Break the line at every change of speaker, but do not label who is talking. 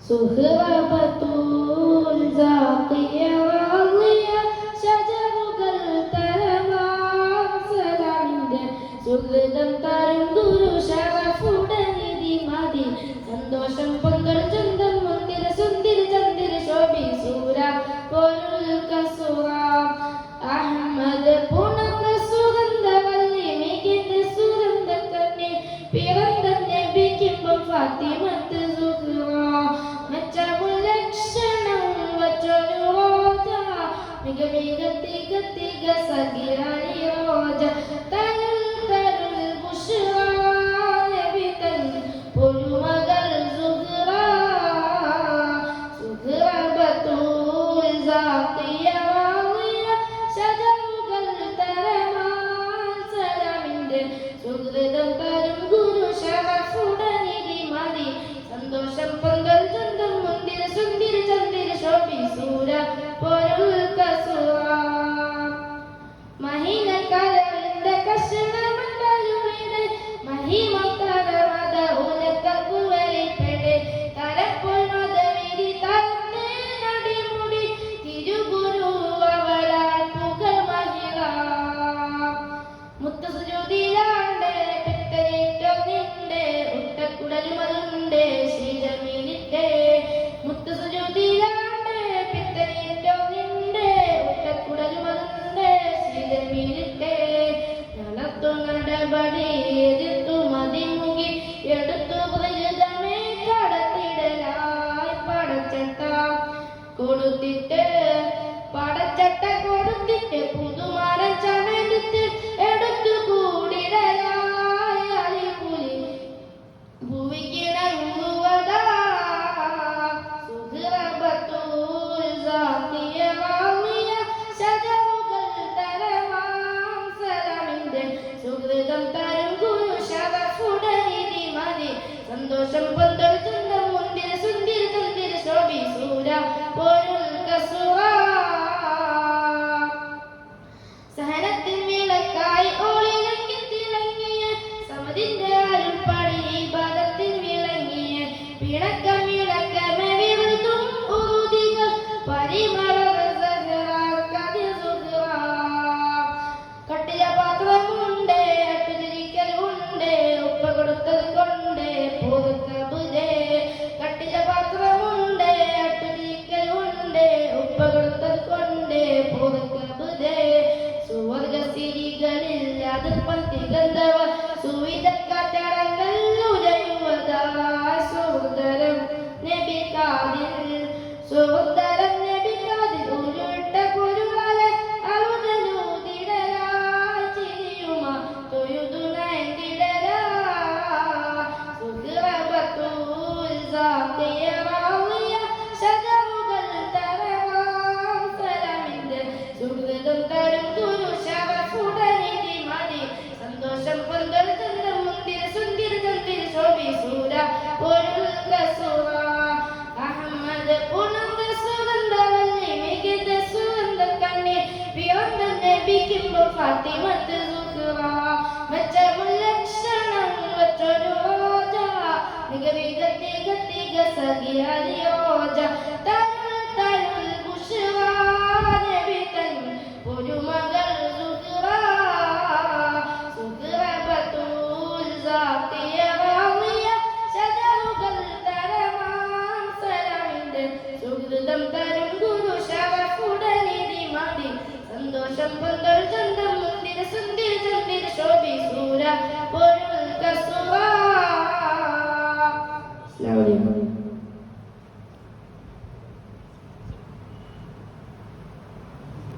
സുഹ്റബത്തുൽ സാഖിയ വാളിയ ശജറുകൾ തരവാം സലാമിന്റെ സുഹൃതം തരും ഗുരു ശറഫുടനിധി മതി സന്തോഷം പൊന്തൽ ചന്തം മുന്തിര സുന്ദര ചന്ദിര ശോഭി സൂര പൊരുൾ കസുറ അഹമ്മദ് പുണർന്ന സുഗന്ധവല്ലി മികந்த സുഗന്ധ കണ്ണി പിറந்த നബിക്കുമ്പം ഫാത്തിമത്ത് സന്തോഷം പൊങ്കൽ ചന്തം മുന്തിര സുന്ദര ചന്ദിര ശോഭി സൂര പൊരുൾ കസുവ മഹിന കരളിന്റെ കഷണമണ്ടലുളിടെ മഹിമത്തരമത ഉലക്കുവലിപ്പെടെ തരപ്പൊഴുതവിരി തന്നേ നടിമുടി തിരുഗുരു അവളാൽ പുകൾ മഹിള മുത്തസുജോതിലാണ്ട് പെട്ടേറ്റോ നിന്റെ ഉട്ടക്കുടലുമതുണ്ട് ശ്രീരമീനിന്റെ മുത്തസുജോതിലാണ്ട് പെട്ടേറ്റോ നിന്റെ ഉട്ടക്കുടലുമതുണ്ട് ശ്രീരമീനിന്റെ നടത്തു നടപടി എതിർത്തു മതിമുകി എടുത്തു പ്രയുതമേ കടത്തിടലായി പടച്ചട്ട കൊടുത്തിട്ട് പുതുമാരൻ ചമയെടുത്ത് എടുത്തു കൂടിടലായി അലിപുലി ഭൂവിക്കിടങ്ങുവതാ സുഹ്റബത്തുൽ സാഖിയ വാളിയ ശജറുകൾ തരവാം സലാമിന്റെ സുഹൃതം തരും ഗുരു ശറഫുടനിധി മതി സന്തോഷം പൊന്തൽ ചന്തം മുന്തിര സുന്ദര ചന്ദിര ശോഭി സൂര പൊരുൾ കസുവ സഹനത്തിൻ വിളക്കായി ഓളിലങ്ങി തിളങ്ങിയ സമതിന്റെ അരുൾപ്പടി പദത്തിൻ വിളങ്ങിയ പിണക്കം വിളക്കമേ വിരുതും ഉറുതികൾ പരിമള കട്ടില പാത്രമുണ്ട് അട്ടുതിരിക്കലുണ്ട് ഉപ്പ കൊടുത്തത് കൊണ്ട് പൂർക്കബുദേ കട്ടില പാത്രമുണ്ട് അട്ടുതിരിക്കലുണ്ട് ഉപ്പ കൊടുത്തത് കൊണ്ട് പൂർക്കബുദേ സുവർഗസിരികളിൽ അതിർപ്പം തികന്തവ സുവിധക്കാറ്ററങ്ങൾ ഉരയുവതായി സുഹൃതരം നബിക്കാതിൽ സുഹൃതരം നബിക്കാതിൽ ഉരുട്ട കുരുളല അളുതലൂതിടലായി ചിരിയുമ തൊഴുതു നയന്തിടലാ സുഹ്റബത്തുൽ സാഖിയ വാളിയ ശജറുകൾ തരവാം സലാമിന്റെ സുഹൃതം തരും ഗുരു ശറഫുടനിധി മതി സന്തോഷം പൊന്തൽ ചന്തം മുന്തിര സുന്ദര ചന്ദിര ശോഭി സൂര പൊരുൾ കസുവ അഹമ്മദ് പുണർന്ന സുഗന്ധവല്ലി മികந்த സുഗന്ധ കണ്ണി പിറந்த നബിക്കുമ്പം ഫാത്തിമത്ത് സുഹ്റ മെച്ചമുല്ലക്ഷണം മറ്റൊരു റോജ മികവിക തിക സഖിയോജ തരുൾ തരുൾ ബുഷ്റ നബി തൻ പൊരുമകൾ സുഹ്റ സുഹ്റബത്തുൽ സാഖിയ വാളിയ ശജറുകൾ തരവാം സലാമിന്റെ സുഹൃതം തരും ഗുരു ശറഫുടനിധി മതി സന്തോഷം പൊന്തൽ ചന്തം മുന്തിര സുന്ദര ചന്ദിര ശോഭി സൂര പൊരുൾ കസുവ.